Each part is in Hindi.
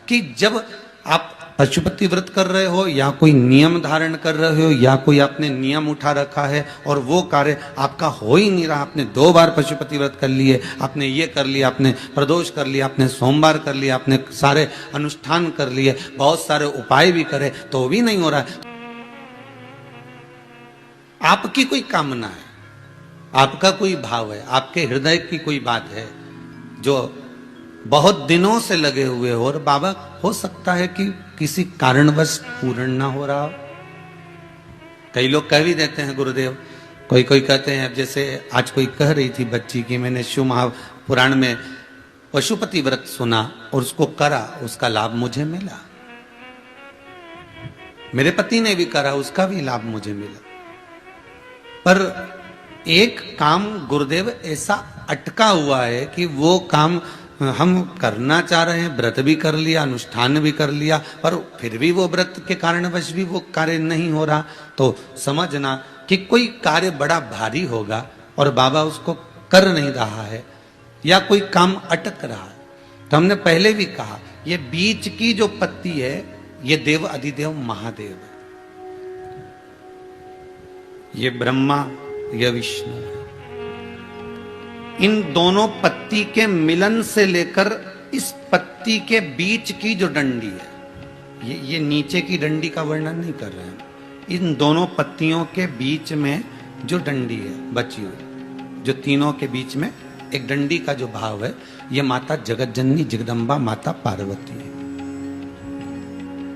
कि जब आप पशुपति व्रत कर रहे हो या कोई नियम धारण कर रहे हो या कोई आपने नियम उठा रखा है और वो कार्य आपका हो ही नहीं रहा, आपने 2 बार पशुपति व्रत कर लिए, आपने ये कर लिया, आपने प्रदोष कर लिया, आपने सोमवार कर लिया, आपने सारे अनुष्ठान कर लिए, बहुत सारे उपाय भी करे तो भी नहीं हो रहा है। आपकी कोई कामना है, आपका कोई भाव है, आपके हृदय की कोई बात है जो बहुत दिनों से लगे हुए हो और बाबा हो सकता है कि किसी कारणवश पूर्ण ना हो रहा हो। कई लोग कह भी देते हैं गुरुदेव, कोई कहते हैं, अब जैसे आज कोई कह रही थी बच्ची कि मैंने शिव महापुराण में पशुपति व्रत सुना और उसको करा, उसका लाभ मुझे मिला, मेरे पति ने भी करा, उसका भी लाभ मुझे मिला। पर एक काम गुरुदेव ऐसा अटका हुआ है कि वो काम हम करना चाह रहे हैं, व्रत भी कर लिया, अनुष्ठान भी कर लिया, पर फिर भी वो व्रत के कारणवश भी वो कार्य नहीं हो रहा। तो समझना कि कोई कार्य बड़ा भारी होगा और बाबा उसको कर नहीं रहा है या कोई काम अटक रहा है। तो हमने पहले भी कहा, ये बीच की जो पत्ती है ये देव अधिदेव महादेव है, ये ब्रह्मा, ये विष्णु है। इन दोनों पत्ती के मिलन से लेकर इस पत्ती के बीच की जो डंडी है, ये नीचे की डंडी का वर्णन नहीं कर रहे हैं, इन दोनों पत्तियों के बीच में जो डंडी है बची हुई, जो तीनों के बीच में एक डंडी का जो भाव है, ये माता जगत जननी जगदम्बा माता पार्वती है।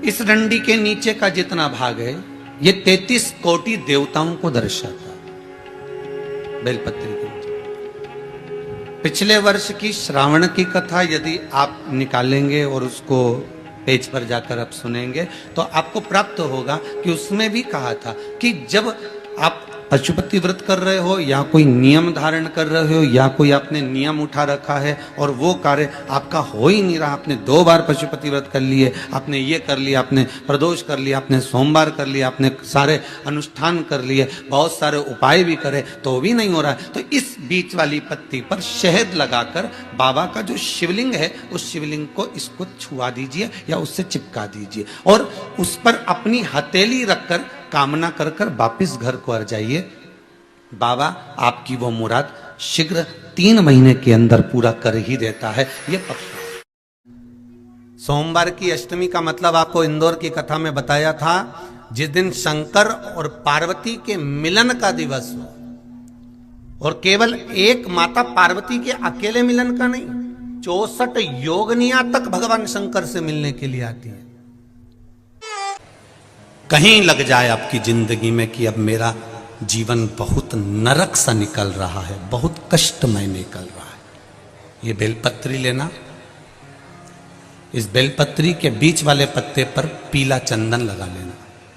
इस डंडी के नीचे का जितना भाग है ये 33 कोटि देवताओं को दर्शाता है। बेलपत्री के पिछले वर्ष की श्रावण की कथा यदि आप निकालेंगे और उसको पेज पर जाकर आप सुनेंगे तो आपको प्राप्त होगा कि उसमें भी कहा था कि जब आप पशुपति व्रत कर रहे हो या कोई नियम धारण कर रहे हो या कोई आपने नियम उठा रखा है और वो कार्य आपका हो ही नहीं रहा, आपने 2 बार पशुपति व्रत कर लिए, आपने ये कर लिया, आपने प्रदोष कर लिया, आपने सोमवार कर लिया, आपने सारे अनुष्ठान कर लिए, बहुत सारे उपाय भी करे तो भी नहीं हो रहा है। तो इस बीच वाली पत्ती पर शहद लगाकर बाबा का जो शिवलिंग है उस शिवलिंग को इसको छुआ दीजिए या उससे चिपका दीजिए और उस पर अपनी हथेली रखकर कामना कर कर वापिस घर को आ जाइए। बाबा आपकी वो मुराद शीघ्र 3 महीने के अंदर पूरा कर ही देता है, ये पक्का। सोमवार की अष्टमी का मतलब आपको इंदौर की कथा में बताया था, जिस दिन शंकर और पार्वती के मिलन का दिवस हो, और केवल एक माता पार्वती के अकेले मिलन का नहीं, 64 योगनियां तक भगवान शंकर से मिलने के लिए आती है। कहीं लग जाए आपकी जिंदगी में कि अब मेरा जीवन बहुत नरक सा निकल रहा है, बहुत कष्टमय निकल रहा है, ये बेलपत्री लेना, इस बेलपत्री के बीच वाले पत्ते पर पीला चंदन लगा लेना।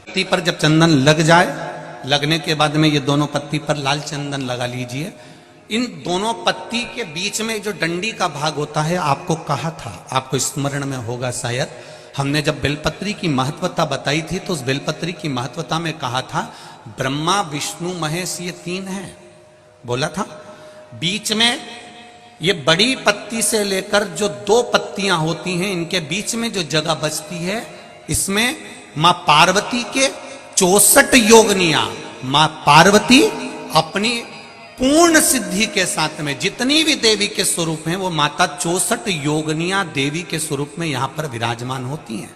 पत्ती पर जब चंदन लग जाए, लगने के बाद में ये दोनों पत्ती पर लाल चंदन लगा लीजिए। इन दोनों पत्ती के बीच में जो डंडी का भाग होता है, आपको कहा था, आपको स्मरण में होगा शायद, हमने जब बेलपत्री की महत्वता बताई थी तो उस बेलपत्री की महत्वता में कहा था ब्रह्मा विष्णु महेश ये 3 हैं, बोला था। बीच में ये बड़ी पत्ती से लेकर जो 2 पत्तियां होती हैं, इनके बीच में जो जगह बचती है, इसमें मां पार्वती के 64 योगनियां, मां पार्वती अपनी पूर्ण सिद्धि के साथ में जितनी भी देवी के स्वरूप हैं, वो माता 64 योगनियां देवी के स्वरूप में यहां पर विराजमान होती हैं।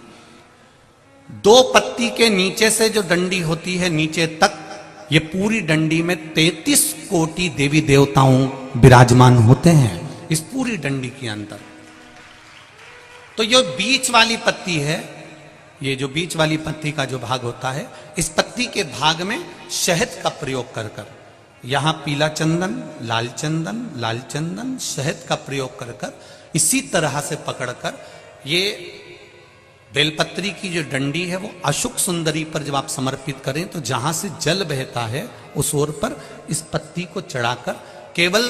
2 पत्ती के नीचे से जो डंडी होती है नीचे तक, ये पूरी डंडी में 33 कोटि देवी देवताओं विराजमान होते हैं इस पूरी डंडी के अंदर। तो ये बीच वाली पत्ती है, ये जो बीच वाली पत्ती का जो भाग होता है, इस पत्ती के भाग में शहद का प्रयोग कर कर, यहां पीला चंदन, लाल चंदन, लाल चंदन, शहद का प्रयोग कर कर, इसी तरह से पकड़कर ये बेलपत्री की जो डंडी है वो अशुक सुंदरी पर जब आप समर्पित करें तो जहां से जल बहता है उस ओर पर इस पत्ती को चढ़ाकर केवल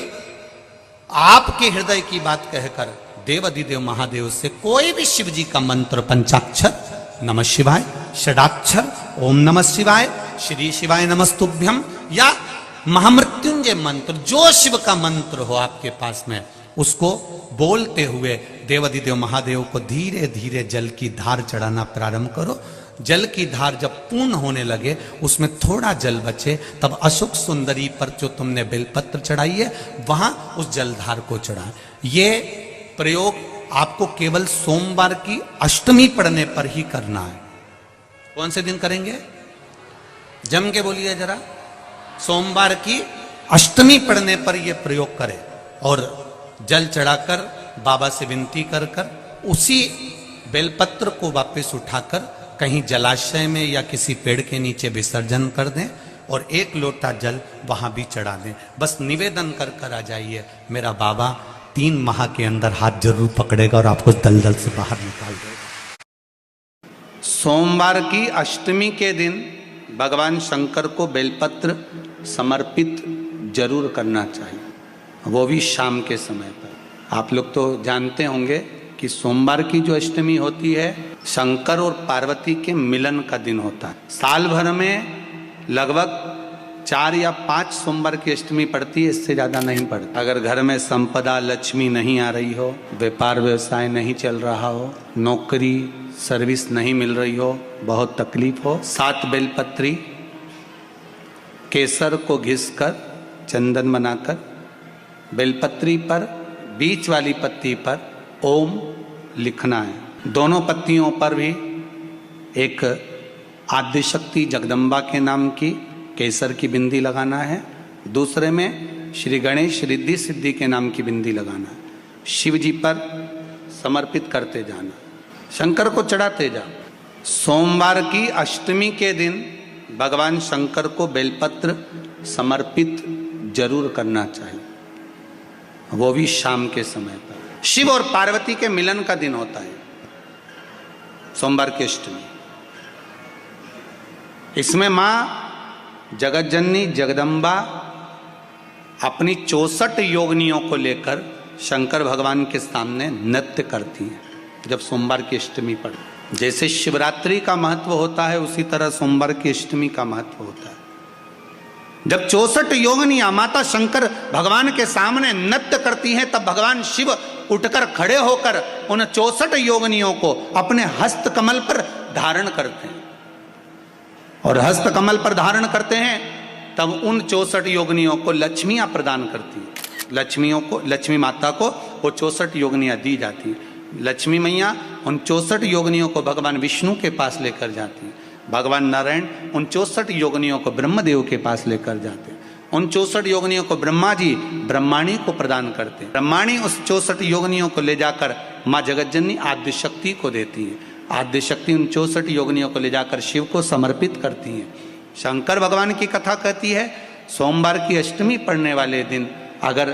आपके हृदय की बात कहकर देव अधिदेव महादेव से कोई भी शिव जी का मंत्र, पंचाक्षर नमः शिवाय, षडाक्षर ओम नमः शिवाय, श्री शिवाय नमस्तुभ्यम, या महामृत्युंजय मंत्र, जो शिव का मंत्र हो आपके पास में, उसको बोलते हुए देवाधिदेव महादेव को धीरे धीरे जल की धार चढ़ाना प्रारंभ करो। जल की धार जब पूर्ण होने लगे, उसमें थोड़ा जल बचे, तब अशोक सुंदरी पर जो तुमने बेलपत्र चढ़ाई है वहां उस जलधार को चढ़ाए। ये प्रयोग आपको केवल सोमवार की अष्टमी पड़ने पर ही करना है। कौन से दिन करेंगे? जम के बोलिए जरा। सोमवार की अष्टमी पड़ने पर यह प्रयोग करें और जल चढ़ाकर बाबा से विनती कर कर उसी बेलपत्र को वापस उठाकर कहीं जलाशय में या किसी पेड़ के नीचे विसर्जन कर दें और एक लोटा जल वहां भी चढ़ा दें। बस निवेदन कर कर आ जाइए, मेरा बाबा 3 माह के अंदर हाथ जरूर पकड़ेगा और आपको दलदल से बाहर निकाल देगा। सोमवार की अष्टमी के दिन भगवान शंकर को बेलपत्र समर्पित जरूर करना चाहिए, वो भी शाम के समय पर। आप लोग तो जानते होंगे कि सोमवार की जो अष्टमी होती है शंकर और पार्वती के मिलन का दिन होता है। साल भर में लगभग 4 या 5 सोमवार की अष्टमी पड़ती है, इससे ज्यादा नहीं पड़ती। अगर घर में संपदा लक्ष्मी नहीं आ रही हो, व्यापार व्यवसाय नहीं चल रहा हो, नौकरी सर्विस नहीं मिल रही हो, बहुत तकलीफ हो, 7 बेलपत्री केसर को घिसकर चंदन बनाकर बेलपत्री पर बीच वाली पत्ती पर ओम लिखना है। दोनों पत्तियों पर भी एक आद्यशक्ति जगदम्बा के नाम की केसर की बिंदी लगाना है, दूसरे में श्री गणेश रिद्धि सिद्धि के नाम की बिंदी लगाना है। शिव जी पर समर्पित करते जाना, शंकर को चढ़ाते जाओ। सोमवार की अष्टमी के दिन भगवान शंकर को बेलपत्र समर्पित जरूर करना चाहिए, वो भी शाम के समय पर। शिव और पार्वती के मिलन का दिन होता है सोमवार की अष्टमी। इसमें मां जगत जननी जगदम्बा अपनी 64 योगिनियों को लेकर शंकर भगवान के सामने नृत्य करती हैं जब सोमवार की अष्टमी पड़े। जैसे शिवरात्रि का महत्व होता है उसी तरह सोमवार की अष्टमी का महत्व होता है। जब 64 योगिनियां माता शंकर भगवान के सामने नृत्य करती हैं तब भगवान शिव उठकर खड़े होकर उन 64 योगिनियों को अपने हस्त कमल पर धारण करते हैं और हस्त कमल पर धारण करते हैं तब उन 64 योगिनियों को लक्ष्मियां प्रदान करती हैं। लक्ष्मियों को, लक्ष्मी माता को वो 64 योगिनियां दी जाती हैं। लक्ष्मी मैया उन 64 योगिनियों को भगवान विष्णु के पास लेकर जाती हैं। भगवान नारायण उन 64 योगिनियों को ब्रह्मदेव के पास लेकर जाते हैं। उन 64 योगिनियों को ब्रह्मा जी ब्रह्माणी को प्रदान करते हैं। ब्रह्माणी उस 64 योगिनियों को ले जाकर माँ जगतजननी आद्य शक्ति को देती है। आद्य शक्ति उन 64 योगिनियों को ले जाकर शिव को समर्पित करती हैं। शंकर भगवान की कथा कहती है सोमवार की अष्टमी पड़ने वाले दिन अगर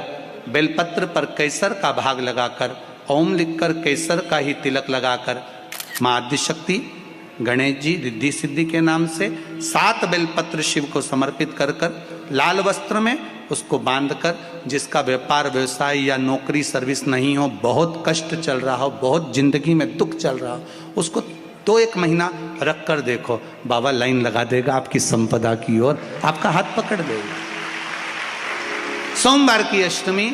बेलपत्र पर केसर का भाग लगाकर ओम लिखकर केसर का ही तिलक लगाकर माँ आद्य शक्ति गणेश जी रिद्धि सिद्धि के नाम से 7 बेलपत्र शिव को समर्पित कर कर लाल वस्त्र में उसको बांधकर, जिसका व्यापार व्यवसाय या नौकरी सर्विस नहीं हो, बहुत कष्ट चल रहा हो, बहुत जिंदगी में दुख चल रहा हो, उसको 2-1 महीना रख कर देखो, बाबा लाइन लगा देगा आपकी संपदा की ओर, आपका हाथ पकड़ देगा। सोमवार की अष्टमी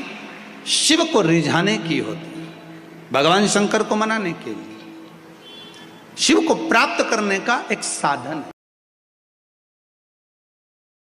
शिव को रिझाने की होती है, भगवान शंकर को मनाने के लिए, शिव को प्राप्त करने का एक साधन है।